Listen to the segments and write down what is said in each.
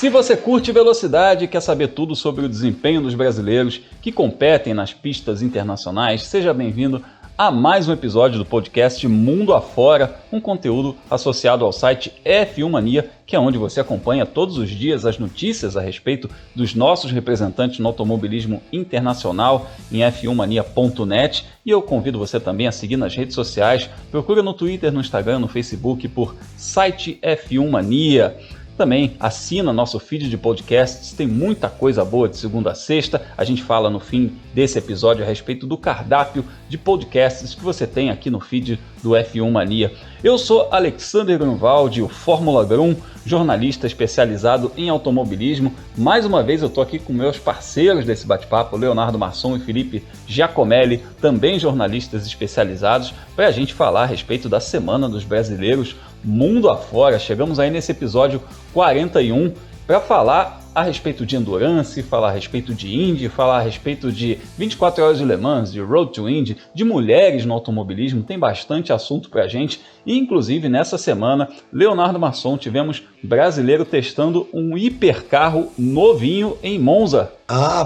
Se você curte velocidade e quer saber tudo sobre o desempenho dos brasileiros que competem nas pistas internacionais, seja bem-vindo a mais um episódio do podcast Mundo Afora, um conteúdo associado ao site F1 Mania, que é onde você acompanha todos os dias as notícias a respeito dos nossos representantes no automobilismo internacional em f1mania.net. E eu convido você também a seguir nas redes sociais, procura no Twitter, no Instagram, no Facebook por site F1 Mania. Também assina nosso feed de podcasts, tem muita coisa boa de segunda a sexta. A gente fala no fim desse episódio a respeito do cardápio de podcasts que você tem aqui no feed do F1 Mania. Eu sou Alexander Grunwald, o Fórmula Grum, jornalista especializado em automobilismo. Mais uma vez eu estou aqui com meus parceiros desse bate-papo, Leonardo Masson e Felipe Giacomelli, também jornalistas especializados, para a gente falar a respeito da Semana dos Brasileiros Mundo Afora. Chegamos aí nesse episódio 41 para falar a respeito de Endurance, falar a respeito de Indy, falar a respeito de 24 horas de Le Mans, de Road to Indy, de mulheres no automobilismo. Tem bastante assunto pra gente e inclusive nessa semana, Leonardo Masson, tivemos brasileiro testando um hipercarro novinho em Monza.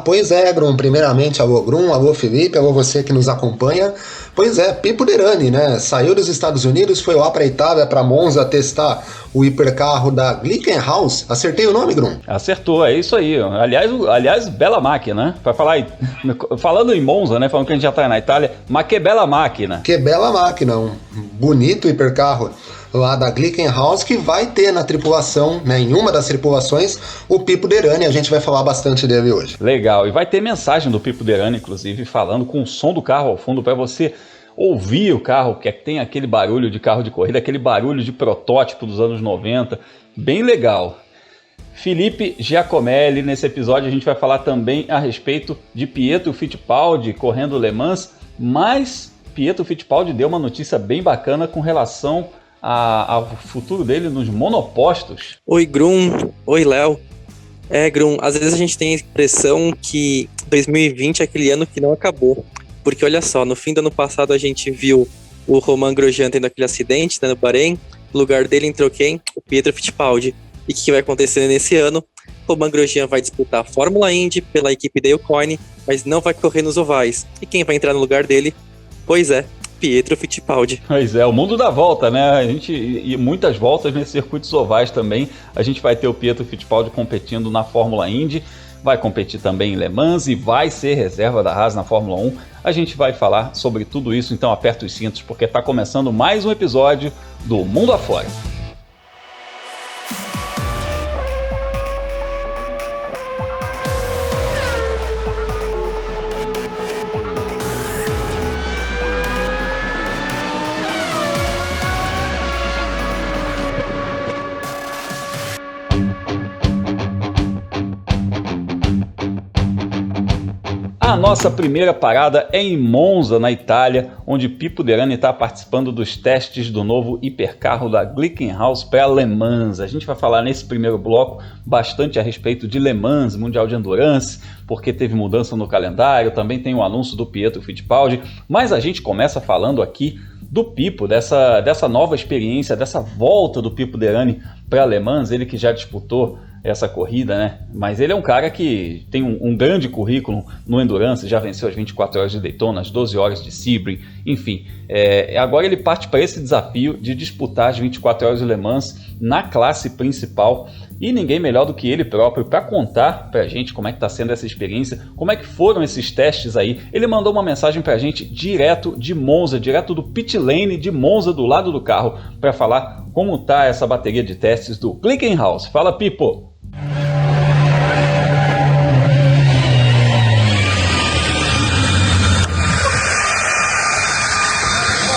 Pois é, Grum. Primeiramente, alô Grum, alô Felipe, alô você que nos acompanha. Pois é, Pipo Derani, né? Saiu dos Estados Unidos, foi lá para Itália, para Monza, testar o hipercarro da Glickenhaus. Acertei o nome, Grum? Acertou, é isso aí. Aliás, bela máquina, né? Para falar, falando em Monza, né? Falando que a gente já tá na Itália, mas que bela máquina. Que bela máquina, um bonito hipercarro lá da Glickenhaus, que vai ter na tripulação, né, em uma das tripulações, o Pipo Derani. A gente vai falar bastante dele hoje. Legal, e vai ter mensagem do Pipo Derani, inclusive, falando com o som do carro ao fundo para você ouvir o carro, que tem aquele barulho de carro de corrida, aquele barulho de protótipo dos anos 90, bem legal. Felipe Giacomelli, nesse episódio a gente vai falar também a respeito de Pietro Fittipaldi correndo Le Mans, mas Pietro Fittipaldi deu uma notícia bem bacana com relação ao futuro dele nos monopostos. Oi, Grum. Oi, Léo. Grum, às vezes a gente tem a impressão que 2020 é aquele ano que não acabou. Porque olha só, no fim do ano passado a gente viu o Romain Grosjean tendo aquele acidente, né, no Bahrein. No lugar dele entrou quem? O Pietro Fittipaldi. E o que vai acontecer nesse ano? Romain Grosjean vai disputar a Fórmula Indy pela equipe Dale Coyne, mas não vai correr nos ovais. E quem vai entrar no lugar dele? Pois é, Pietro Fittipaldi. Pois é, o mundo dá volta, né? E muitas voltas nesses circuitos ovais também. A gente vai ter o Pietro Fittipaldi competindo na Fórmula Indy, vai competir também em Le Mans e vai ser reserva da Haas na Fórmula 1. A gente vai falar sobre tudo isso, então aperta os cintos, porque está começando mais um episódio do Mundo Afora. A nossa primeira parada é em Monza, na Itália, onde Pipo Derani está participando dos testes do novo hipercarro da Glickenhaus para Le Mans. A gente vai falar nesse primeiro bloco bastante a respeito de Le Mans, Mundial de Endurance, porque teve mudança no calendário, também tem o anúncio do Pietro Fittipaldi, mas a gente começa falando aqui do Pipo, dessa nova experiência, dessa volta do Pipo Derani para Le Mans, ele que já disputou essa corrida, né? Mas ele é um cara que tem um grande currículo no Endurance, já venceu as 24 horas de Daytona, as 12 horas de Sebring, enfim. Agora ele parte para esse desafio de disputar as 24 horas de Le Mans na classe principal e ninguém melhor do que ele próprio para contar para a gente como é que está sendo essa experiência, como é que foram esses testes aí. Ele mandou uma mensagem para a gente direto de Monza, direto do pit lane de Monza, do lado do carro, para falar como tá essa bateria de testes do Glickenhaus. Fala, Pipo!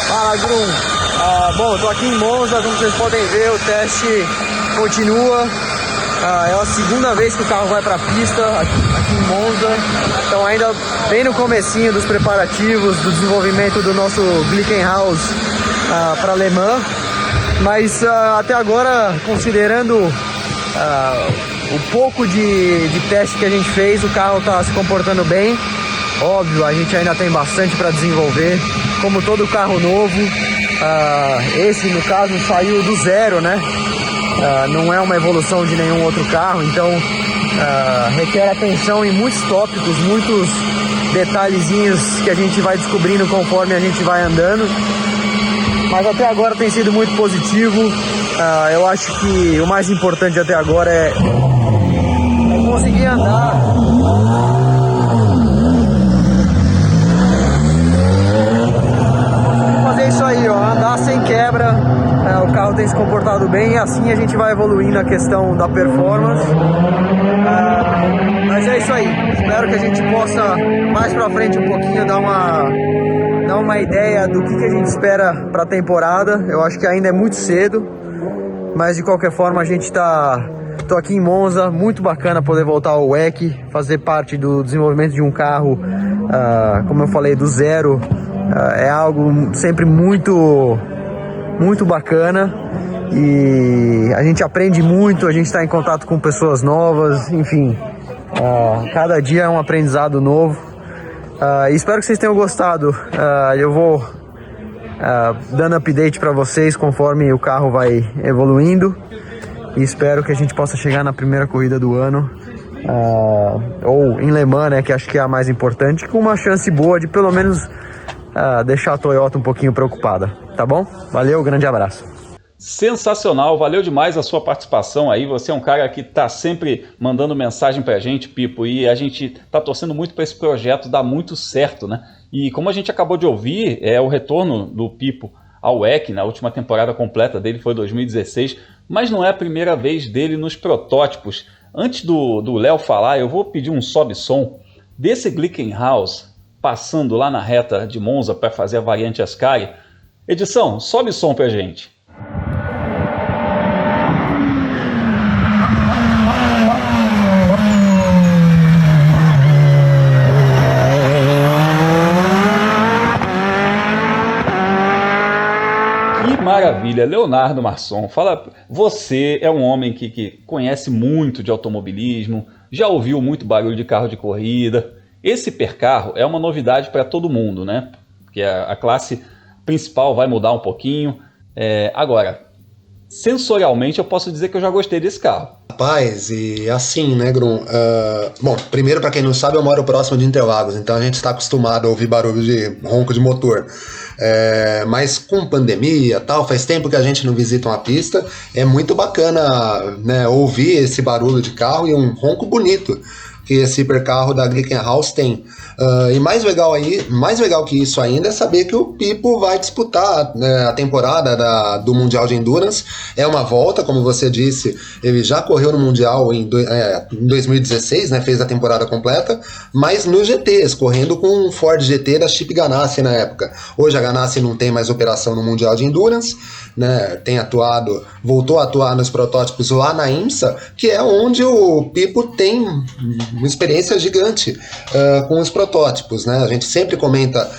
Fala, Grum. Bom, eu tô aqui em Monza, como vocês podem ver, o teste continua. É a segunda vez que o carro vai para a pista aqui em Monza. Então ainda bem no comecinho dos preparativos, do desenvolvimento do nosso Glickenhaus para Le Mans. Mas até agora, considerando o pouco de teste que a gente fez, o carro está se comportando bem. Óbvio, a gente ainda tem bastante para desenvolver, como todo carro novo. Esse, no caso, saiu do zero, né? não é uma evolução de nenhum outro carro, então requer atenção em muitos tópicos, muitos detalhezinhos que a gente vai descobrindo conforme a gente vai andando. Mas até agora tem sido muito positivo. Eu acho que o mais importante até agora é conseguir andar. Fazer isso aí, ó, andar sem quebra. O carro tem se comportado bem e assim a gente vai evoluindo a questão da performance. Mas é isso aí. Espero que a gente possa mais pra frente um pouquinho dar uma ideia do que a gente espera para a temporada. Eu acho que ainda é muito cedo, mas de qualquer forma a gente tô aqui em Monza, muito bacana poder voltar ao WEC, fazer parte do desenvolvimento de um carro, como eu falei, do zero, é algo sempre muito bacana e a gente aprende muito, a gente está em contato com pessoas novas, enfim, cada dia é um aprendizado novo. Espero que vocês tenham gostado. Eu vou dando update para vocês conforme o carro vai evoluindo e espero que a gente possa chegar na primeira corrida do ano, ou em Le Mans, né, que acho que é a mais importante, com uma chance boa de pelo menos deixar a Toyota um pouquinho preocupada, tá bom? Valeu, grande abraço. Sensacional, valeu demais a sua participação aí, você é um cara que tá sempre mandando mensagem pra gente, Pipo, e a gente tá torcendo muito para esse projeto dar muito certo, né? E como a gente acabou de ouvir, o retorno do Pipo ao WEC, na última temporada completa dele foi 2016, mas não é a primeira vez dele nos protótipos. Antes do Léo falar, eu vou pedir um sobe-som desse Glickenhaus passando lá na reta de Monza para fazer a variante Ascari. Edição, sobe som pra gente. Maravilha, Leonardo Marçom, fala, você é um homem que conhece muito de automobilismo, já ouviu muito barulho de carro de corrida. Esse hipercarro é uma novidade para todo mundo, né? Porque a classe principal vai mudar um pouquinho. Agora, sensorialmente eu posso dizer que eu já gostei desse carro. Rapaz, e assim, né, Grum? Bom, primeiro, para quem não sabe, eu moro próximo de Interlagos, então a gente está acostumado a ouvir barulho de ronco de motor. Mas com pandemia e tal, faz tempo que a gente não visita uma pista, é muito bacana, né, ouvir esse barulho de carro e um ronco bonito que esse hipercarro da Glickenhaus tem. E mais legal que isso ainda é saber que o Pipo vai disputar, né, a temporada do Mundial de Endurance. É uma volta, como você disse, ele já correu no Mundial em 2016, né, fez a temporada completa, mas no GTs, correndo com um Ford GT da Chip Ganassi na época. Hoje a Ganassi não tem mais operação no Mundial de Endurance, né, voltou a atuar nos protótipos lá na IMSA, que é onde o Pipo tem uma experiência gigante com os protótipos, né? A gente sempre comenta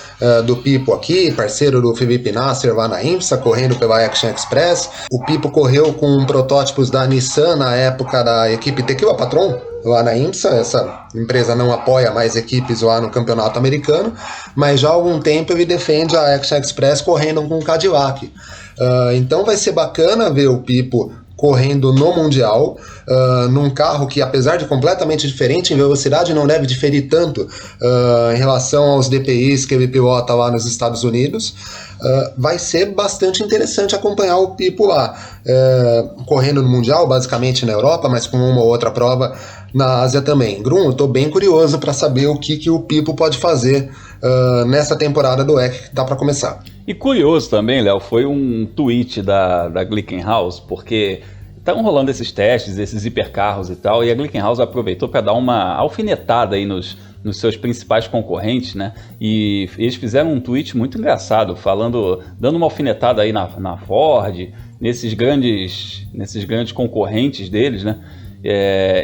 do Pipo aqui, parceiro do Felipe Nasser lá na IMSA, correndo pela Action Express. O Pipo correu com protótipos da Nissan na época da equipe Tequila Patron, lá na IMSA. Essa empresa não apoia mais equipes lá no campeonato americano, mas já há algum tempo ele defende a Action Express correndo com o Cadillac. Então vai ser bacana ver o Pipo correndo no Mundial, num carro que, apesar de completamente diferente em velocidade, não deve diferir tanto em relação aos DPIs que ele pilota lá nos Estados Unidos. Vai ser bastante interessante acompanhar o Pipo lá, correndo no Mundial, basicamente na Europa, mas com uma ou outra prova na Ásia também. Grum, eu estou bem curioso para saber o que o Pipo pode fazer nessa temporada do WEC que está para começar. E curioso também, Léo, foi um tweet da Glickenhaus, porque estão rolando esses testes, esses hipercarros e tal, e a Glickenhaus aproveitou para dar uma alfinetada aí nos seus principais concorrentes, né? E eles fizeram um tweet muito engraçado, dando uma alfinetada aí na Ford, nesses grandes concorrentes deles, né?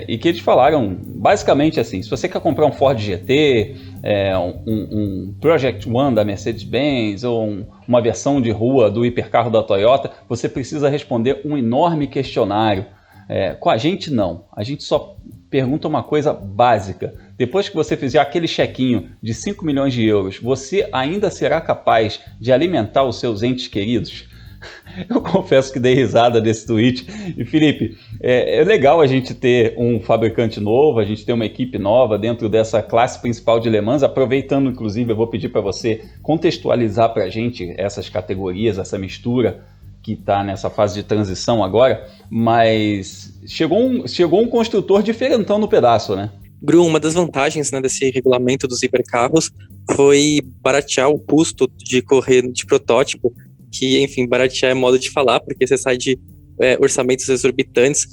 E que eles falaram basicamente assim: se você quer comprar um Ford GT, um Project One da Mercedes-Benz ou uma versão de rua do hipercarro da Toyota, você precisa responder um enorme questionário. Com a gente não, a gente só pergunta uma coisa básica: depois que você fizer aquele chequinho de 5 milhões de euros, você ainda será capaz de alimentar os seus entes queridos? Eu confesso que dei risada desse tweet. E Felipe, é legal a gente ter um fabricante novo, a gente ter uma equipe nova dentro dessa classe principal de Le Mans, aproveitando, inclusive, eu vou pedir para você contextualizar para a gente essas categorias, essa mistura que está nessa fase de transição agora, mas chegou um construtor diferentão no pedaço, né? Grum, uma das vantagens, né, desse regulamento dos hipercarros foi baratear o custo de correr de protótipo, que, enfim, baratear é modo de falar, porque você sai de orçamentos exorbitantes.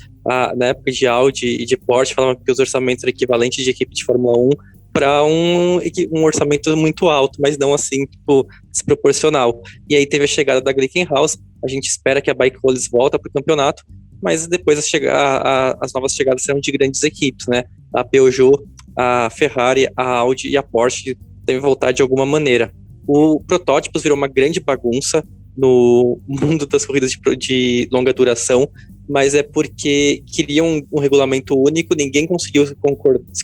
Na época de Audi e de Porsche, falavam que os orçamentos eram equivalentes de equipe de Fórmula 1 para um orçamento muito alto, mas não assim, tipo, desproporcional. E aí teve a chegada da Glickenhaus, a gente espera que a Bike Holders volta para o campeonato, mas depois as novas chegadas serão de grandes equipes, né? A Peugeot, a Ferrari, a Audi e a Porsche devem voltar de alguma maneira. O Protótipos virou uma grande bagunça no mundo das corridas de longa duração, mas é porque queriam um regulamento único, ninguém conseguiu se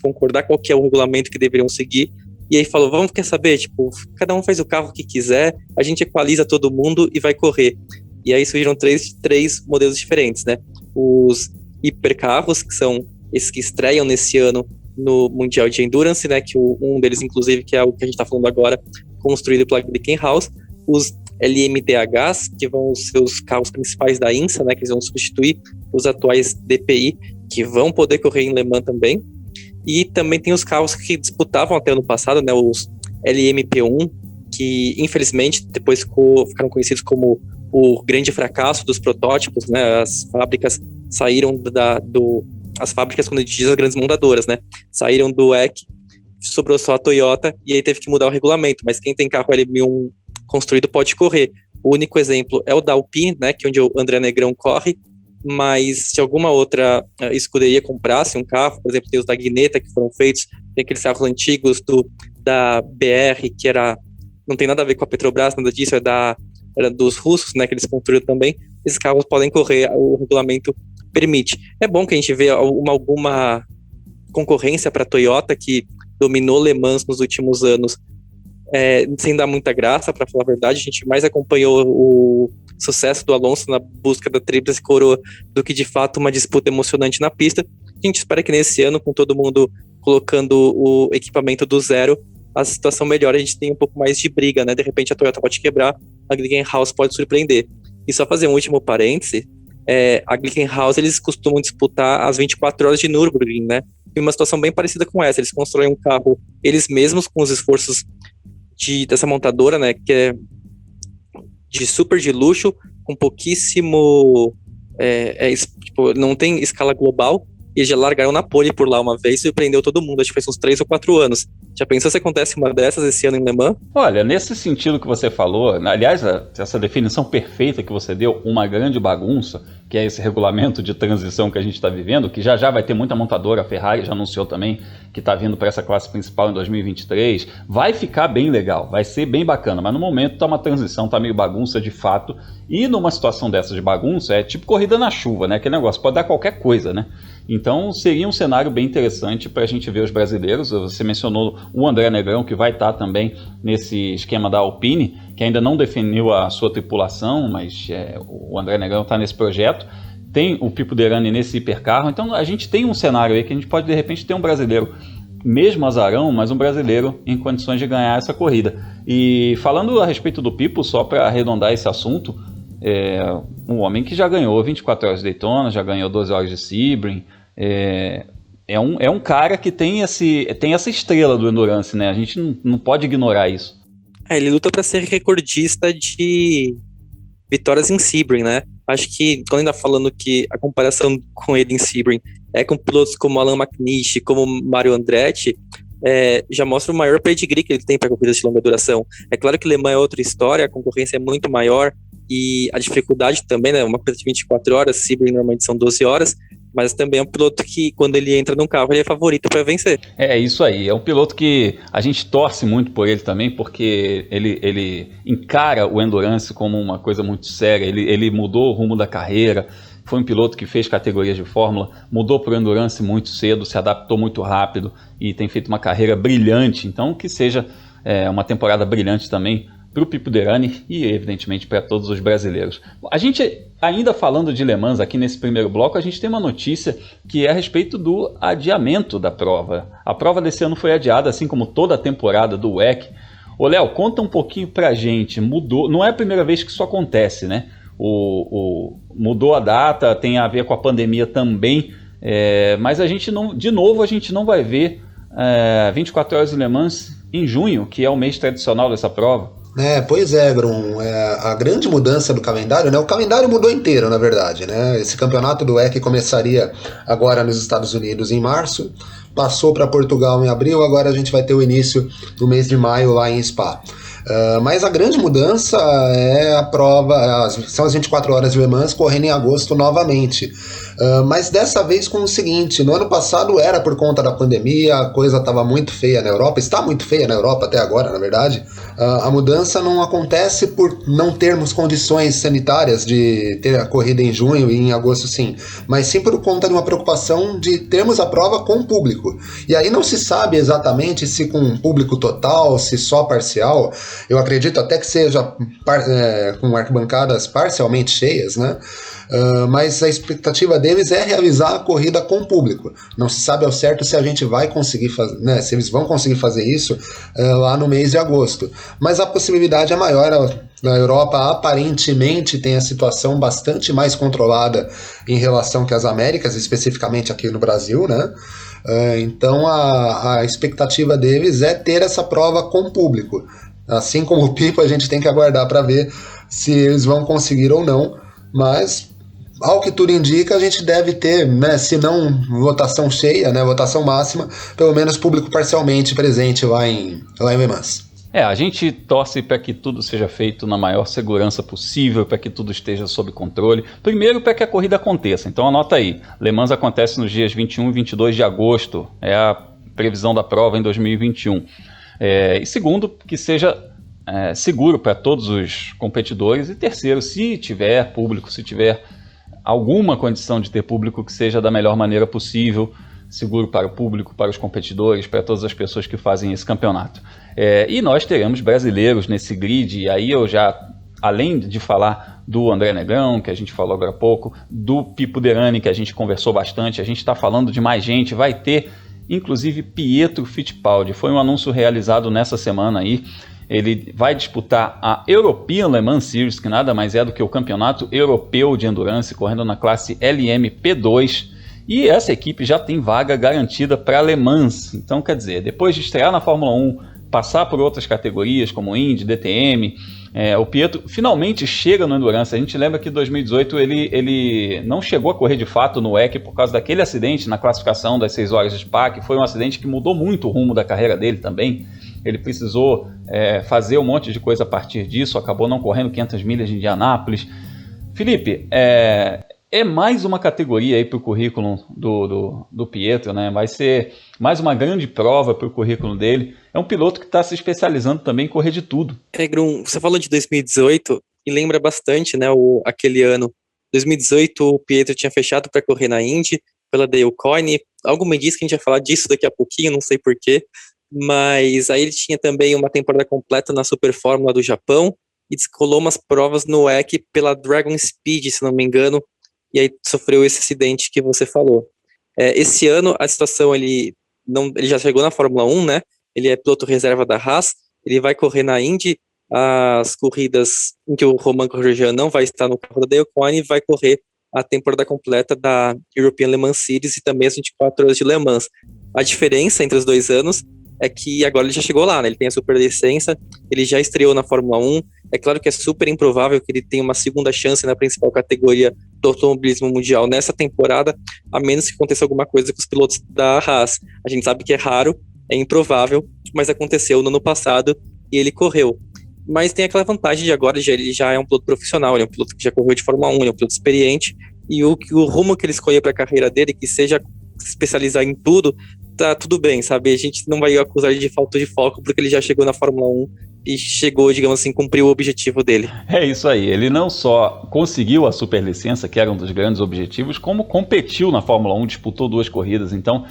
concordar qual que é o regulamento que deveriam seguir, e aí falou, quer saber, tipo, cada um faz o carro que quiser, a gente equaliza todo mundo e vai correr. E aí surgiram três modelos diferentes, né? Os hipercarros, que são esses que estreiam nesse ano no Mundial de Endurance, né? Que um deles, inclusive, que é o que a gente está falando agora, construído pela Glickenhaus. Os LMDHs, que vão ser os carros principais da INSA, né? Que eles vão substituir os atuais DPI, que vão poder correr em Le Mans também. E também tem os carros que disputavam até ano passado, né? Os LMP1, que infelizmente depois ficaram conhecidos como o grande fracasso dos protótipos, né? As fábricas saíram as fábricas, quando diz as grandes montadoras, né? Saíram do WEC, sobrou só a Toyota e aí teve que mudar o regulamento, mas quem tem carro LM1 construído pode correr. O único exemplo é o da Alpine, né? Que é onde o André Negrão corre, mas se alguma outra escuderia comprasse um carro, por exemplo, tem os da Gneta que foram feitos, tem aqueles carros antigos da BR, que não tem nada a ver com a Petrobras, nada disso, era dos russos, né, que eles construíram também. Esses carros podem correr, o regulamento permite. É bom que a gente vê alguma concorrência para a Toyota, que dominou Le Mans nos últimos anos, sem dar muita graça, para falar a verdade. A gente mais acompanhou o sucesso do Alonso na busca da tríplice coroa do que de fato uma disputa emocionante na pista. A gente espera que nesse ano, com todo mundo colocando o equipamento do zero, a situação melhora, a gente tem um pouco mais de briga, né? De repente a Toyota pode quebrar, a Glickenhaus pode surpreender. E só fazer um último parêntese, a Glickenhaus, eles costumam disputar as 24 horas de Nürburgring, né? E uma situação bem parecida com essa, eles constroem um carro eles mesmos, com os esforços dessa montadora, né? Que é super de luxo, com pouquíssimo... tipo, não tem escala global, e já largaram na pole por lá uma vez e surpreendeu todo mundo, acho que faz uns 3 ou 4 anos. Já pensou se acontece uma dessas esse ano em Le Mans? Olha, nesse sentido que você falou, aliás, essa definição perfeita que você deu, uma grande bagunça, que é esse regulamento de transição que a gente está vivendo, que já vai ter muita montadora, a Ferrari já anunciou também que está vindo para essa classe principal em 2023, vai ficar bem legal, vai ser bem bacana, mas no momento está uma transição, está meio bagunça de fato, e numa situação dessa de bagunça, é tipo corrida na chuva, né? Aquele negócio, pode dar qualquer coisa, né? Então seria um cenário bem interessante para a gente ver os brasileiros. Você mencionou o André Negrão, que vai estar também nesse esquema da Alpine, que ainda não definiu a sua tripulação, mas o André Negrão está nesse projeto. Tem o Pipo Derani nesse hipercarro. Então a gente tem um cenário aí que a gente pode de repente ter um brasileiro, mesmo azarão, mas um brasileiro em condições de ganhar essa corrida. E falando a respeito do Pipo, só para arredondar esse assunto, um homem que já ganhou 24 horas de Daytona, já ganhou 12 horas de Sebring, é um cara que tem essa estrela do Endurance, né? A gente não pode ignorar isso. Ele luta para ser recordista de vitórias em Sebring, né? Acho que, quando ainda falando que a comparação com ele em Sebring é com pilotos como Alan McNish, como Mario Andretti, já mostra o maior pedigree que ele tem para corridas de longa duração. É claro que Le Mans é outra história, a concorrência é muito maior e a dificuldade também, né? Uma corrida de 24 horas, Sebring normalmente são 12 horas, mas também é um piloto que, quando ele entra num carro, ele é favorito para vencer. É isso aí, é um piloto que a gente torce muito por ele também, porque ele encara o Endurance como uma coisa muito séria, ele mudou o rumo da carreira, foi um piloto que fez categorias de Fórmula, mudou para o Endurance muito cedo, se adaptou muito rápido e tem feito uma carreira brilhante, então que seja uma temporada brilhante também para o Pipo Derani e, evidentemente, para todos os brasileiros. A gente, ainda falando de Le Mans aqui nesse primeiro bloco, a gente tem uma notícia que é a respeito do adiamento da prova. A prova desse ano foi adiada, assim como toda a temporada do WEC. Ô, Léo, conta um pouquinho pra gente. Mudou, não é a primeira vez que isso acontece, né? Mudou a data, tem a ver com a pandemia também, mas a gente não vai ver 24 horas de Le Mans em junho, que é o mês tradicional dessa prova. Pois é, Grum, a grande mudança do calendário, né? O calendário mudou inteiro, na verdade, né? Esse campeonato do WEC começaria agora nos Estados Unidos em março, passou para Portugal em abril, agora a gente vai ter o início do mês de maio lá em Spa. Mas a grande mudança é a prova, são as 24 horas de Le Mans correndo em agosto novamente. Mas dessa vez com o seguinte, no ano passado era por conta da pandemia, a coisa estava muito feia na Europa, está muito feia na Europa até agora, na verdade. A mudança não acontece por não termos condições sanitárias de ter a corrida em junho e em agosto sim, mas sim por conta de uma preocupação de termos a prova com o público. E aí não se sabe exatamente se com público total, se só parcial. Eu acredito até que seja com arquibancadas parcialmente cheias, né? Mas a expectativa deles é realizar a corrida com público. Não se sabe ao certo se a gente vai conseguir fazer, né, se eles vão conseguir fazer isso lá no mês de agosto. Mas a possibilidade é maior. Na Europa, aparentemente, tem a situação bastante mais controlada em relação que às Américas, especificamente aqui no Brasil, né? Então a expectativa deles é ter essa prova com público. Assim como o Pipo, a gente tem que aguardar para ver se eles vão conseguir ou não, mas ao que tudo indica, a gente deve ter, né, se não votação cheia, né, votação máxima, pelo menos público parcialmente presente lá em Le Mans. A gente torce para que tudo seja feito na maior segurança possível, para que tudo esteja sob controle. Primeiro, para que a corrida aconteça. Então anota aí, Le Mans acontece nos dias 21 e 22 de agosto, é a previsão da prova em 2021. E segundo, que seja seguro para todos os competidores. E terceiro, se tiver público, se tiver alguma condição de ter público, que seja da melhor maneira possível, seguro para o público, para os competidores, para todas as pessoas que fazem esse campeonato. E nós teremos brasileiros nesse grid, e aí eu já, além de falar do André Negrão, que a gente falou agora há pouco, do Pipo Derani, que a gente conversou bastante, a gente está falando de mais gente, vai ter inclusive Pietro Fittipaldi. Foi um anúncio realizado nessa semana aí. Ele vai disputar a European Le Mans Series, que nada mais é do que o campeonato europeu de endurance, correndo na classe LMP2. E essa equipe já tem vaga garantida para Le Mans. Então, quer dizer, depois de estrear na Fórmula 1, passar por outras categorias como Indy, DTM, o Pietro finalmente chega no Endurance. A gente lembra que em 2018 ele não chegou a correr de fato no WEC por causa daquele acidente na classificação das 6 horas de Spa, que foi um acidente que mudou muito o rumo da carreira dele também. Ele precisou fazer um monte de coisa a partir disso, acabou não correndo 500 milhas de Indianápolis. Felipe, é mais uma categoria aí para o currículo do Pietro, né? Vai ser mais uma grande prova para o currículo dele. É um piloto que está se especializando também em correr de tudo. Grum, você falou de 2018 e lembra bastante, né, aquele ano. 2018 o Pietro tinha fechado para correr na Indy pela Dale Coyne. Algo me diz que a gente vai falar disso daqui a pouquinho, não sei porquê. Mas aí ele tinha também uma temporada completa na Super Fórmula do Japão e descolou umas provas no WEC pela Dragon Speed, se não me engano, e aí sofreu esse acidente que você falou. Esse ano a situação, ele já chegou na Fórmula 1, né? Ele é piloto reserva da Haas, ele vai correr na Indy, as corridas em que o Romain Grosjean não vai estar no carro da Dale Coyne, vai correr a temporada completa da European Le Mans Series e também as 24 horas de Le Mans. A diferença entre os 2 anos é que agora ele já chegou lá, né? Ele tem a superlicença, ele já estreou na Fórmula 1. É claro que é super improvável que ele tenha uma segunda chance na principal categoria do automobilismo mundial nessa temporada, a menos que aconteça alguma coisa com os pilotos da Haas. A gente sabe que é raro, é improvável, mas aconteceu no ano passado e ele correu. Mas tem aquela vantagem de agora, ele já é um piloto profissional, ele é um piloto que já correu de Fórmula 1, ele é um piloto experiente, e o rumo que ele escolher para a carreira dele, que seja se especializar em tudo, tá tudo bem, sabe? A gente não vai acusar ele de falta de foco, porque ele já chegou na Fórmula 1 e chegou, digamos assim, cumpriu o objetivo dele. É isso aí, ele não só conseguiu a superlicença, que era um dos grandes objetivos, como competiu na Fórmula 1, disputou 2 corridas. Então,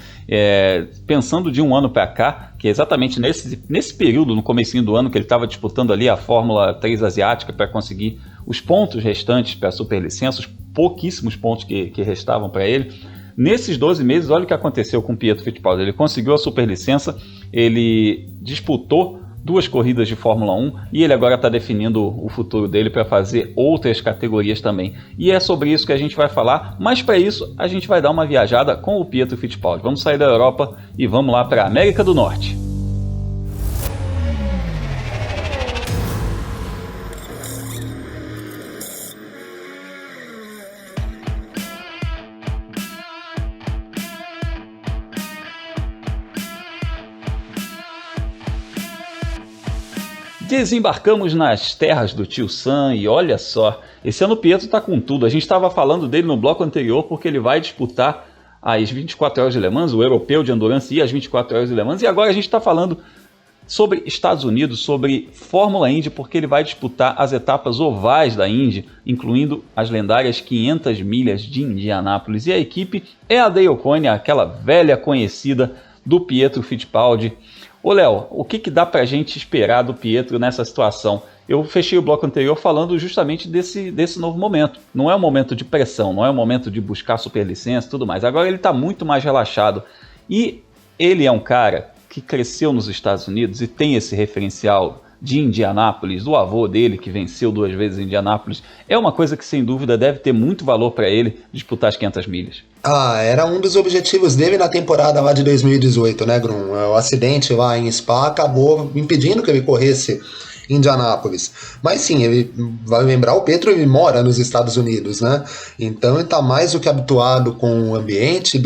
pensando de um ano para cá, que é exatamente nesse período, no comecinho do ano, que ele estava disputando ali a Fórmula 3 asiática para conseguir os pontos restantes para a superlicença, os pouquíssimos pontos que restavam para ele. Nesses 12 meses, olha o que aconteceu com o Pietro Fittipaldi. Ele conseguiu a superlicença, ele disputou 2 corridas de Fórmula 1 e ele agora está definindo o futuro dele para fazer outras categorias também. E é sobre isso que a gente vai falar, mas para isso a gente vai dar uma viajada com o Pietro Fittipaldi. Vamos sair da Europa e vamos lá para a América do Norte. Desembarcamos nas terras do tio Sam e olha só, esse ano o Pietro está com tudo. A gente estava falando dele no bloco anterior porque ele vai disputar as 24 horas de Le Mans, o europeu de Endurance e as 24 horas de Le Mans. E agora a gente está falando sobre Estados Unidos, sobre Fórmula Indy, porque ele vai disputar as etapas ovais da Indy, incluindo as lendárias 500 milhas de Indianápolis. E a equipe é a Dale Coyne, aquela velha conhecida do Pietro Fittipaldi. Ô Léo, o que dá pra gente esperar do Pietro nessa situação? Eu fechei o bloco anterior falando justamente desse novo momento. Não é um momento de pressão, não é um momento de buscar superlicença e tudo mais. Agora ele está muito mais relaxado. E ele é um cara que cresceu nos Estados Unidos e tem esse referencial de Indianápolis, do avô dele que venceu 2 vezes em Indianápolis. É uma coisa que sem dúvida deve ter muito valor para ele disputar as 500 milhas. Era um dos objetivos dele na temporada lá de 2018, né, Grum? O acidente lá em Spa acabou impedindo que ele corresse em Indianápolis. Mas sim, ele vai lembrar, o Pietro ele mora nos Estados Unidos, né? Então ele está mais do que habituado com o ambiente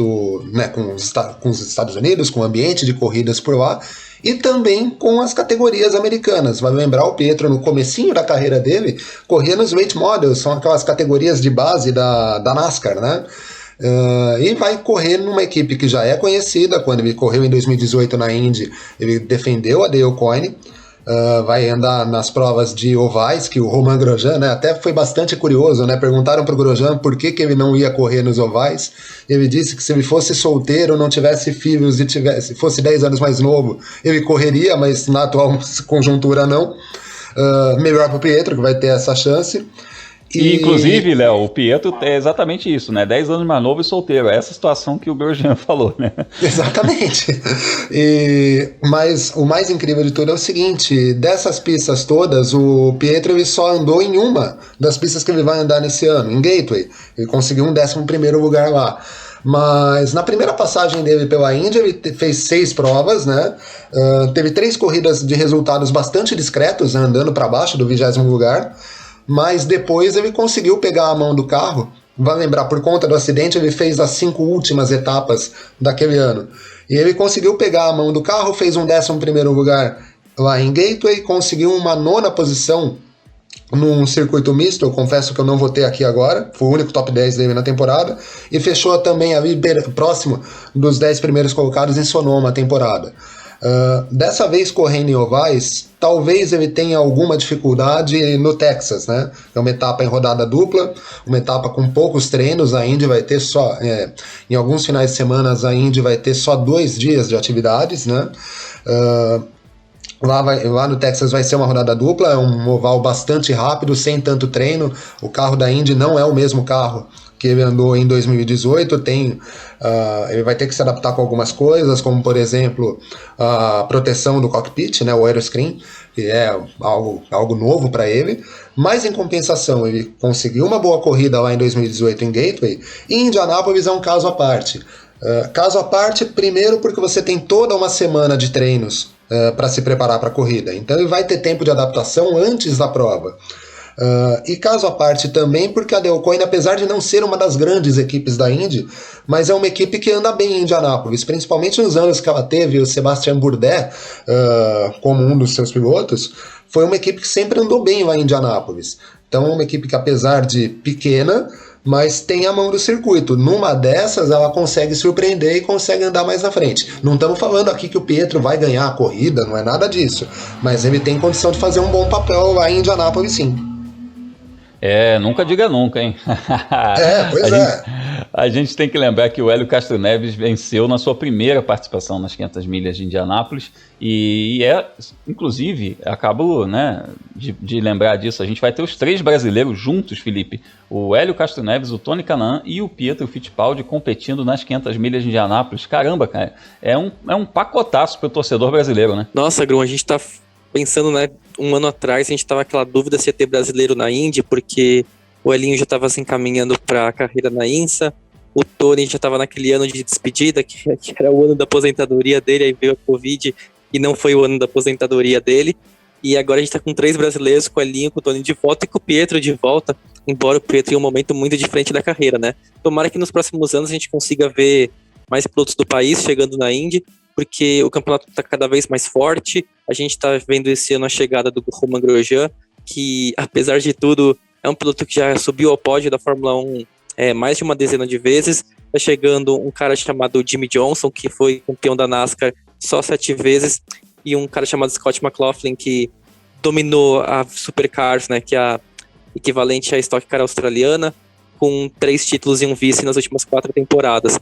com os Estados Unidos, com o ambiente de corridas por lá, e também com as categorias americanas. Vai lembrar, o Pietro no comecinho da carreira dele corria nos late models, são aquelas categorias de base da NASCAR, né? E vai correr numa equipe que já é conhecida. Quando ele correu em 2018 na Indy, ele defendeu a Dale Coyne. Vai andar nas provas de ovais, que o Romain Grosjean, né, até foi bastante curioso, né, perguntaram para o Grosjean por que ele não ia correr nos ovais. Ele disse que se ele fosse solteiro, não tivesse filhos e fosse 10 anos mais novo, ele correria, mas na atual conjuntura não. Melhor para o Pietro, que vai ter essa chance. E inclusive, Léo, o Pietro é exatamente isso, né? 10 anos mais novo e solteiro. É essa situação que o Grosjean falou, né? Exatamente. Mas o mais incrível de tudo é o seguinte: dessas pistas todas, o Pietro ele só andou em uma das pistas que ele vai andar nesse ano, em Gateway. Ele conseguiu um 11º lugar lá. Mas na primeira passagem dele pela Indy, ele fez 6 provas, né? Teve 3 corridas de resultados bastante discretos, né? Andando para baixo do 20º lugar. Mas depois ele conseguiu pegar a mão do carro. Vai lembrar, por conta do acidente, ele fez as 5 últimas etapas daquele ano. E ele conseguiu pegar a mão do carro, fez um 11º lugar lá em Gateway, conseguiu uma 9ª posição num circuito misto. Eu confesso que eu não votei aqui agora, foi o único top 10 dele na temporada, e fechou também ali próximo dos 10 primeiros colocados em Sonoma a temporada. Dessa vez correndo em ovais, talvez ele tenha alguma dificuldade no Texas, né? É uma etapa em rodada dupla, uma etapa com poucos treinos. A Indy vai ter só, em alguns finais de semana, a Indy vai ter só 2 dias de atividades, né? Lá no Texas vai ser uma rodada dupla, é um oval bastante rápido, sem tanto treino. O carro da Indy não é o mesmo carro que ele andou em 2018, ele vai ter que se adaptar com algumas coisas, como por exemplo a proteção do cockpit, né, o aeroscreen, que é algo novo para ele, mas em compensação ele conseguiu uma boa corrida lá em 2018 em Gateway, e Indianápolis é um caso à parte. Caso à parte, primeiro porque você tem toda uma semana de treinos para se preparar para a corrida, então ele vai ter tempo de adaptação antes da prova. E caso à parte também porque a Dale Coyne, apesar de não ser uma das grandes equipes da Indy, mas é uma equipe que anda bem em Indianápolis, principalmente nos anos que ela teve o Sébastien Bourdais como um dos seus pilotos. Foi uma equipe que sempre andou bem lá em Indianápolis. Então é uma equipe que, apesar de pequena, mas tem a mão do circuito. Numa dessas, ela consegue surpreender e consegue andar mais na frente. Não estamos falando aqui que o Pietro vai ganhar a corrida, não é nada disso, mas ele tem condição de fazer um bom papel lá em Indianápolis, sim. Nunca diga nunca, hein? A gente tem que lembrar que o Hélio Castro Neves venceu na sua primeira participação nas 500 milhas de Indianápolis inclusive, acabo, né, de lembrar disso, a gente vai ter os 3 brasileiros juntos, Felipe, o Hélio Castro Neves, o Tony Kanaan e o Pietro Fittipaldi competindo nas 500 milhas de Indianápolis. Caramba, cara, é um pacotaço pro torcedor brasileiro, né? Nossa, Grum, a gente tá pensando, né, um ano atrás, a gente tava aquela dúvida se ia ter brasileiro na Indy, porque o Elinho já tava se encaminhando para a carreira na INSA, o Tony já tava naquele ano de despedida, que era o ano da aposentadoria dele, aí veio a Covid e não foi o ano da aposentadoria dele, e agora a gente tá com 3 brasileiros, com o Elinho, com o Tony de volta e com o Pietro de volta, embora o Pietro em um momento muito diferente da carreira, né? Tomara que nos próximos anos a gente consiga ver mais pilotos do país chegando na Indy, porque o campeonato está cada vez mais forte. A gente está vendo esse ano a chegada do Romain Grosjean, que, apesar de tudo, é um piloto que já subiu ao pódio da Fórmula 1 mais de uma dezena de vezes. Está chegando um cara chamado Jimmy Johnson, que foi campeão da NASCAR só 7 vezes, e um cara chamado Scott McLaughlin, que dominou a Supercars, né, que é a equivalente à Stock Car australiana, com 3 títulos e um vice nas últimas 4 temporadas.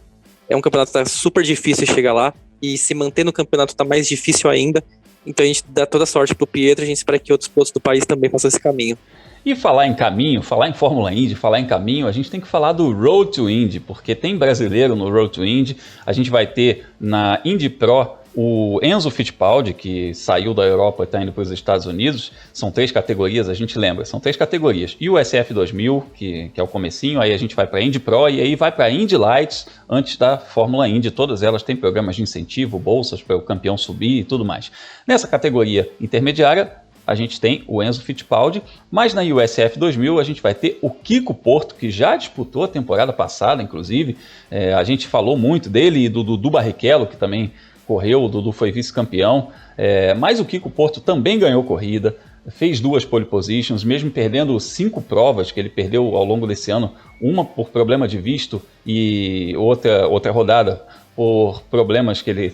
É um campeonato que está super difícil chegar lá, e se manter no campeonato está mais difícil ainda. Então a gente dá toda a sorte pro Pietro, a gente espera que outros pilotos do país também façam esse caminho. E falar em caminho, falar em Fórmula Indy, falar em caminho, a gente tem que falar do Road to Indy, porque tem brasileiro no Road to Indy. A gente vai ter na Indy Pro o Enzo Fittipaldi, que saiu da Europa e está indo para os Estados Unidos. São 3 categorias, a gente lembra, são 3 categorias. E o SF 2000, que é o comecinho, aí a gente vai para a Indy Pro e aí vai para a Indy Lights antes da Fórmula Indy. Todas elas têm programas de incentivo, bolsas para o campeão subir e tudo mais. Nessa categoria intermediária, a gente tem o Enzo Fittipaldi, mas na USF 2000 a gente vai ter o Kiko Porto, que já disputou a temporada passada, inclusive. A gente falou muito dele e do Dudu Barrichello, que também correu, o Dudu foi vice-campeão, mas o Kiko Porto também ganhou corrida, fez 2 pole positions, mesmo perdendo 5 provas que ele perdeu ao longo desse ano, uma por problema de visto e outra rodada por problemas que ele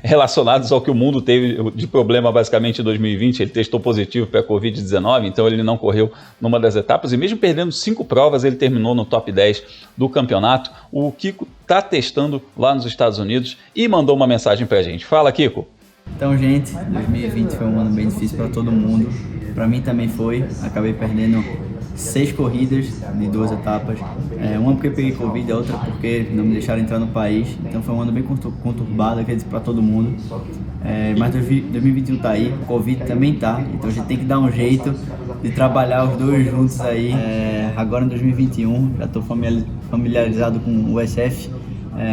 relacionados ao que o mundo teve de problema basicamente em 2020. Ele testou positivo para a Covid-19, então ele não correu numa das etapas, e mesmo perdendo 5 provas, ele terminou no top 10 do campeonato. O Kiko está testando lá nos Estados Unidos e mandou uma mensagem para a gente. Fala, Kiko! Então, gente, 2020 foi um ano bem difícil para todo mundo. Para mim também foi. Acabei perdendo 6 corridas de 2 etapas. Uma porque peguei Covid, a outra porque não me deixaram entrar no país. Então foi um ano bem conturbado, acredito, para todo mundo. Mas 2021 tá aí, o Covid também tá. Então a gente tem que dar um jeito de trabalhar os dois juntos aí. Agora em 2021, já estou familiarizado com o USF.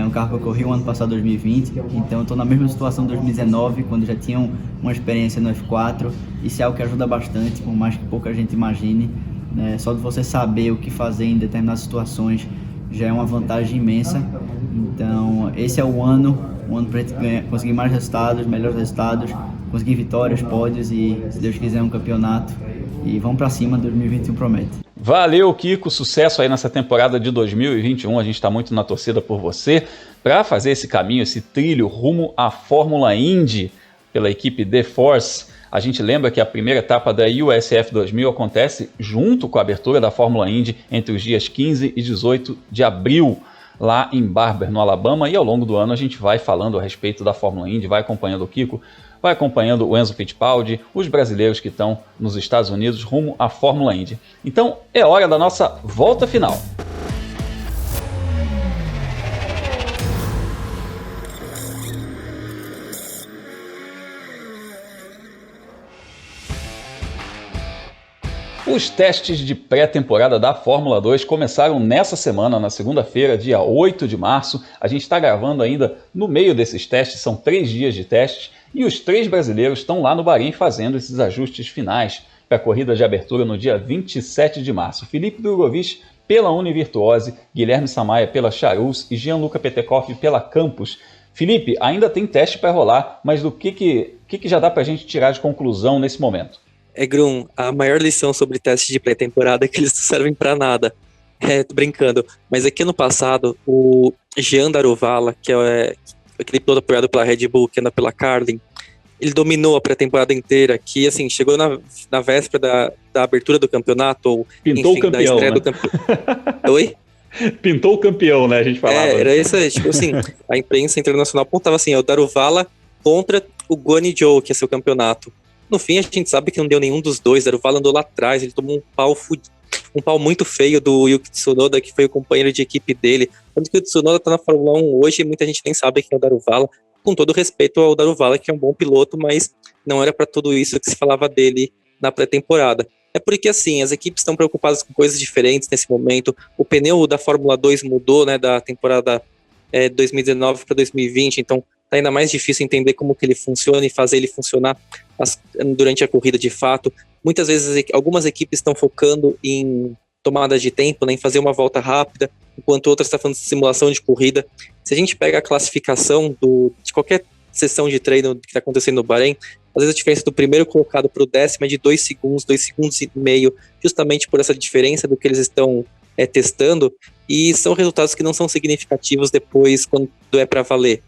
Um carro que eu corri o ano passado, 2020, então eu estou na mesma situação de 2019, quando já tinha uma experiência no F4. Isso é algo que ajuda bastante, por mais que pouca gente imagine. Só de você saber o que fazer em determinadas situações já é uma vantagem imensa. Então esse é o ano para a gente conseguir mais resultados, melhores resultados, conseguir vitórias, pódios e, se Deus quiser, um campeonato. E vamos para cima, 2021 promete. Valeu, Kiko, sucesso aí nessa temporada de 2021, a gente está muito na torcida por você, para fazer esse caminho, esse trilho rumo à Fórmula Indy pela equipe The Force. A gente lembra que a primeira etapa da USF 2000 acontece junto com a abertura da Fórmula Indy entre os dias 15 e 18 de abril, lá em Barber, no Alabama, e ao longo do ano a gente vai falando a respeito da Fórmula Indy, vai acompanhando o Kiko, vai acompanhando o Enzo Fittipaldi, os brasileiros que estão nos Estados Unidos rumo à Fórmula Indy. Então é hora da nossa volta final. Os testes de pré-temporada da Fórmula 2 começaram nessa semana, na segunda-feira, dia 8 de março. A gente está gravando ainda no meio desses testes, são 3 dias de testes, e os 3 brasileiros estão lá no Bahrein fazendo esses ajustes finais para a corrida de abertura no dia 27 de março. Felipe Drugovich pela Univirtuose, Guilherme Samaia pela Charus e Gianluca Petekoff pela Campos. Felipe, ainda tem teste para rolar, mas do que já dá para a gente tirar de conclusão nesse momento? Grum, a maior lição sobre testes de pré-temporada é que eles não servem para nada. Tô brincando. Mas aqui ano passado, o Jean Daruvala, que é aquele piloto apoiado pela Red Bull, que anda pela Carlin, ele dominou a pré-temporada inteira, que assim, chegou na véspera da abertura do campeonato, ou Pintou enfim, o campeão, da estreia né? do campeonato. Oi? Pintou o campeão, né? A gente falava. Era isso aí, tipo assim, a imprensa internacional apontava assim, o Daruvala contra o Guanyu Zhou, que é seu campeonato. No fim, a gente sabe que não deu nenhum dos dois, Daruvala andou lá atrás, ele tomou um pau muito feio do Yuki Tsunoda, que foi o companheiro de equipe dele. Tanto que o Tsunoda tá na Fórmula 1 hoje e muita gente nem sabe quem é o Daruvala. Com todo respeito ao Daruvala, que é um bom piloto, mas não era para tudo isso que se falava dele na pré-temporada. É porque, assim, as equipes estão preocupadas com coisas diferentes nesse momento. O pneu da Fórmula 2 mudou, né, da temporada 2019 para 2020, então tá ainda mais difícil entender como que ele funciona e fazer ele funcionar durante a corrida de fato. Muitas vezes algumas equipes estão focando em tomadas de tempo, né, em fazer uma volta rápida, enquanto outras estão falando de simulação de corrida. Se a gente pega a classificação de qualquer sessão de treino que está acontecendo no Bahrein, às vezes a diferença do primeiro colocado para o 10º é de 2 segundos e meio, justamente por essa diferença do que eles estão testando, e são resultados que não são significativos depois quando é para valer.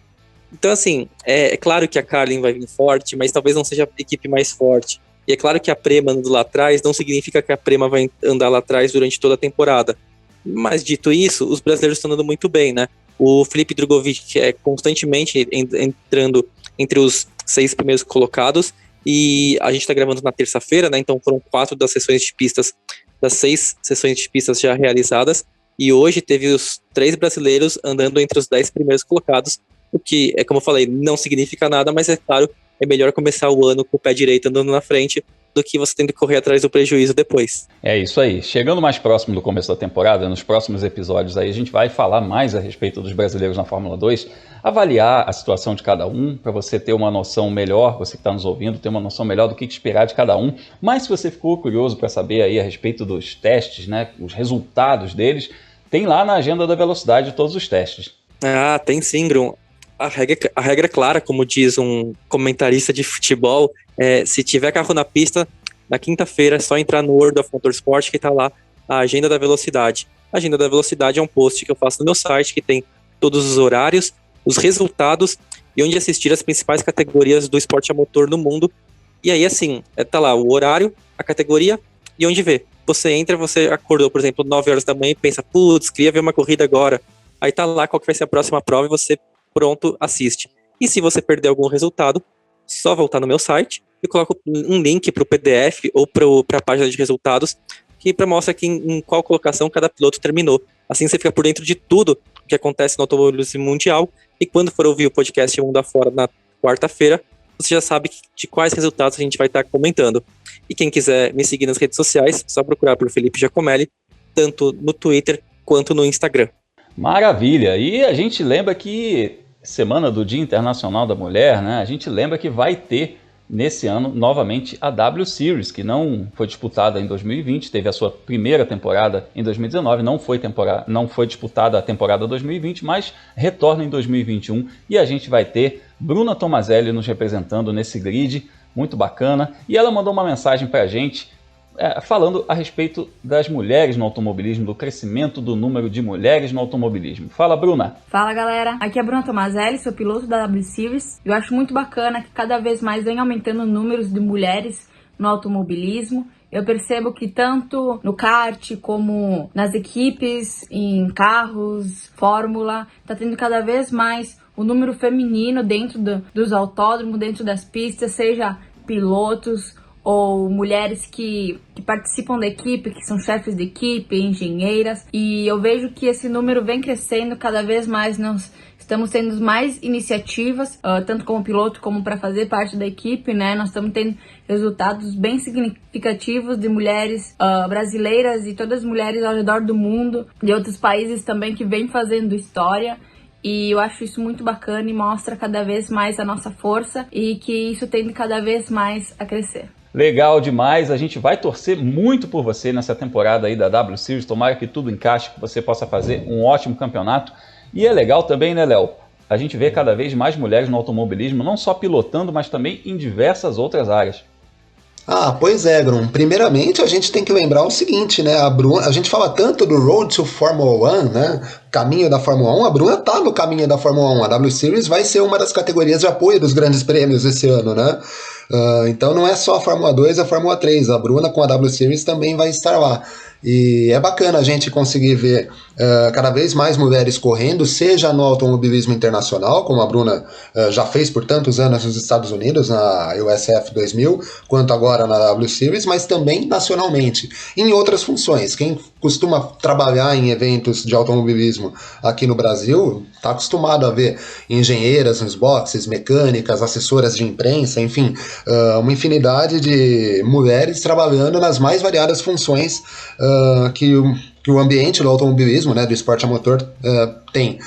Então, assim, é claro que a Carlin vai vir forte, mas talvez não seja a equipe mais forte. E é claro que a Prema andando lá atrás não significa que a Prema vai andar lá atrás durante toda a temporada. Mas, dito isso, os brasileiros estão andando muito bem, né? O Felipe Drogovic é constantemente entrando entre os 6 primeiros colocados, e a gente está gravando na terça-feira, né? Então foram 4 das 6 sessões de pistas já realizadas, e hoje teve os 3 brasileiros andando entre os 10 primeiros colocados, o que, como eu falei, não significa nada, mas é claro, é melhor começar o ano com o pé direito andando na frente do que você tendo que correr atrás do prejuízo depois. É isso aí. Chegando mais próximo do começo da temporada, nos próximos episódios aí, a gente vai falar mais a respeito dos brasileiros na Fórmula 2, avaliar a situação de cada um, para você ter uma noção melhor, você que está nos ouvindo, ter uma noção melhor do que esperar de cada um. Mas se você ficou curioso para saber aí a respeito dos testes, né, os resultados deles, tem lá na agenda da velocidade todos os testes. Ah, tem sim, Grum. A regra é clara, como diz um comentarista de futebol, se tiver carro na pista, na quinta-feira é só entrar no World of Motorsport que está lá a Agenda da Velocidade. A Agenda da Velocidade é um post que eu faço no meu site, que tem todos os horários, os resultados e onde assistir as principais categorias do esporte a motor no mundo. E aí, assim, tá lá o horário, a categoria e onde ver. Você entra, você acordou, por exemplo, 9 horas da manhã e pensa, putz, queria ver uma corrida agora. Aí tá lá qual que vai ser a próxima prova e você pronto, assiste. E se você perder algum resultado, só voltar no meu site e coloco um link para o PDF ou para a página de resultados que mostra aqui em qual colocação cada piloto terminou. Assim você fica por dentro de tudo que acontece no automobilismo mundial, e quando for ouvir o podcast Mundo Afora na quarta-feira, você já sabe de quais resultados a gente vai estar comentando. E quem quiser me seguir nas redes sociais, só procurar por Felipe Giacomelli, tanto no Twitter quanto no Instagram. Maravilha! E a gente lembra que semana do Dia Internacional da Mulher, né? A gente lembra que vai ter nesse ano novamente a W Series, que não foi disputada em 2020, teve a sua primeira temporada em 2019, não foi disputada a temporada 2020, mas retorna em 2021 e a gente vai ter Bruna Tomazelli nos representando nesse grid, muito bacana, e ela mandou uma mensagem para a gente falando a respeito das mulheres no automobilismo, do crescimento do número de mulheres no automobilismo. Fala, Bruna! Fala, galera! Aqui é a Bruna Tomazelli, sou piloto da W Series. Eu acho muito bacana que cada vez mais vem aumentando o número de mulheres no automobilismo. Eu percebo que tanto no kart como nas equipes, em carros, fórmula, tá tendo cada vez mais o número feminino dentro dos autódromos, dentro das pistas, seja pilotos ou mulheres que participam da equipe, que são chefes de equipe, engenheiras, e eu vejo que esse número vem crescendo cada vez mais. Nós estamos tendo mais iniciativas, tanto como piloto como para fazer parte da equipe, né? Nós estamos tendo resultados bem significativos de mulheres brasileiras e todas as mulheres ao redor do mundo, de outros países também que vêm fazendo história. E eu acho isso muito bacana e mostra cada vez mais a nossa força e que isso tende cada vez mais a crescer. Legal demais, a gente vai torcer muito por você nessa temporada aí da W Series, tomara que tudo encaixe, que você possa fazer um ótimo campeonato. E é legal também, né, Léo? A gente vê cada vez mais mulheres no automobilismo, não só pilotando, mas também em diversas outras áreas. Pois é, Grum. Primeiramente, a gente tem que lembrar o seguinte, né? A gente fala tanto do Road to Formula 1, né? Caminho da Fórmula 1. A Bruna tá no caminho da Fórmula 1. A W Series vai ser uma das categorias de apoio dos grandes prêmios esse ano, né? Então não é só a Fórmula 2 e a Fórmula 3. A Bruna com a W Series também vai estar lá. E é bacana a gente conseguir ver cada vez mais mulheres correndo, seja no automobilismo internacional, como a Bruna já fez por tantos anos nos Estados Unidos, na USF 2000, quanto agora na W Series, mas também nacionalmente, em outras funções. Quem costuma trabalhar em eventos de automobilismo aqui no Brasil está acostumado a ver engenheiras nos boxes, mecânicas, assessoras de imprensa, enfim, uma infinidade de mulheres trabalhando nas mais variadas funções que o ambiente do automobilismo, né, do esporte a motor, tem.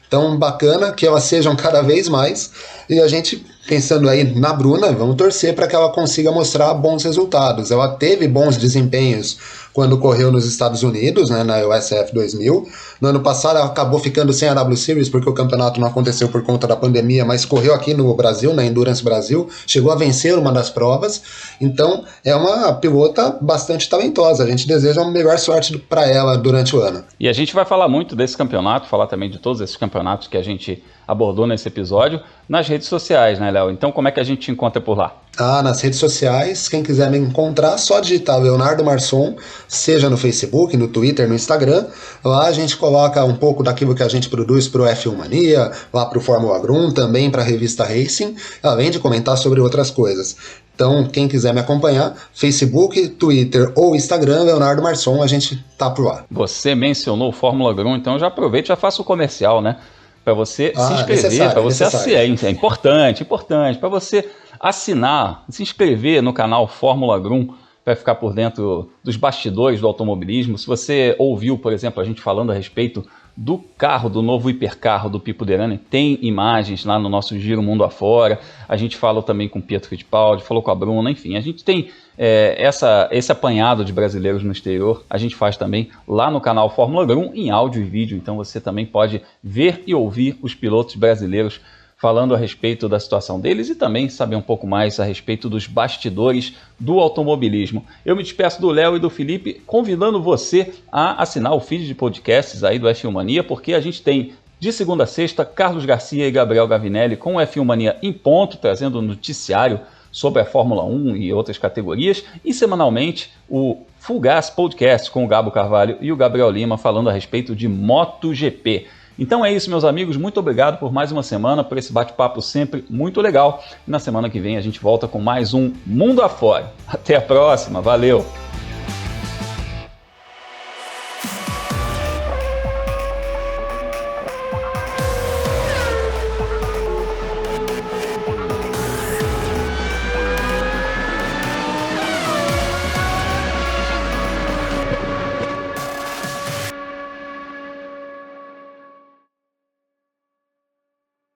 Então, bacana que elas sejam cada vez mais, e a gente, pensando aí na Bruna, vamos torcer para que ela consiga mostrar bons resultados. Ela teve bons desempenhos quando correu nos Estados Unidos, né, na USF 2000. No ano passado ela acabou ficando sem a W Series porque o campeonato não aconteceu por conta da pandemia, mas correu aqui no Brasil, na Endurance Brasil, chegou a vencer uma das provas. Então é uma pilota bastante talentosa. A gente deseja a melhor sorte para ela durante o ano. E a gente vai falar muito desse campeonato, falar também de todos esses campeonatos que a gente abordou nesse episódio nas redes sociais, né, Léo? Então como é que a gente te encontra por lá? Nas redes sociais, quem quiser me encontrar, só digitar Leonardo Marçom, seja no Facebook, no Twitter, no Instagram. Lá a gente coloca um pouco daquilo que a gente produz para o F1 Mania, lá para o Fórmula Grum, também para a revista Racing, além de comentar sobre outras coisas. Então, quem quiser me acompanhar, Facebook, Twitter ou Instagram, Leonardo Marçom, a gente tá por lá. Você mencionou o Fórmula Grum, então já aproveita e já faça o comercial, né? Para você se inscrever, para você assinar, é importante, para você assinar, se inscrever no canal Fórmula Grum, para ficar por dentro dos bastidores do automobilismo. Se você ouviu, por exemplo, a gente falando a respeito do carro, do novo hipercarro do Pipo Derani, tem imagens lá no nosso Giro Mundo Afora. A gente falou também com o Pietro Fittipaldi, falou com a Bruna, enfim, a gente tem esse apanhado de brasileiros no exterior, a gente faz também lá no canal Fórmula Grum, em áudio e vídeo, então você também pode ver e ouvir os pilotos brasileiros falando a respeito da situação deles e também saber um pouco mais a respeito dos bastidores do automobilismo. Eu me despeço do Léo e do Felipe, convidando você a assinar o feed de podcasts aí do F1 Mania, porque a gente tem de segunda a sexta Carlos Garcia e Gabriel Gavinelli com o F1 Mania em ponto, trazendo noticiário sobre a Fórmula 1 e outras categorias, e semanalmente o Full Gas Podcast com o Gabo Carvalho e o Gabriel Lima falando a respeito de MotoGP. Então é isso, meus amigos, muito obrigado por mais uma semana, por esse bate-papo sempre muito legal. E na semana que vem a gente volta com mais um Mundo Afora. Até a próxima, valeu!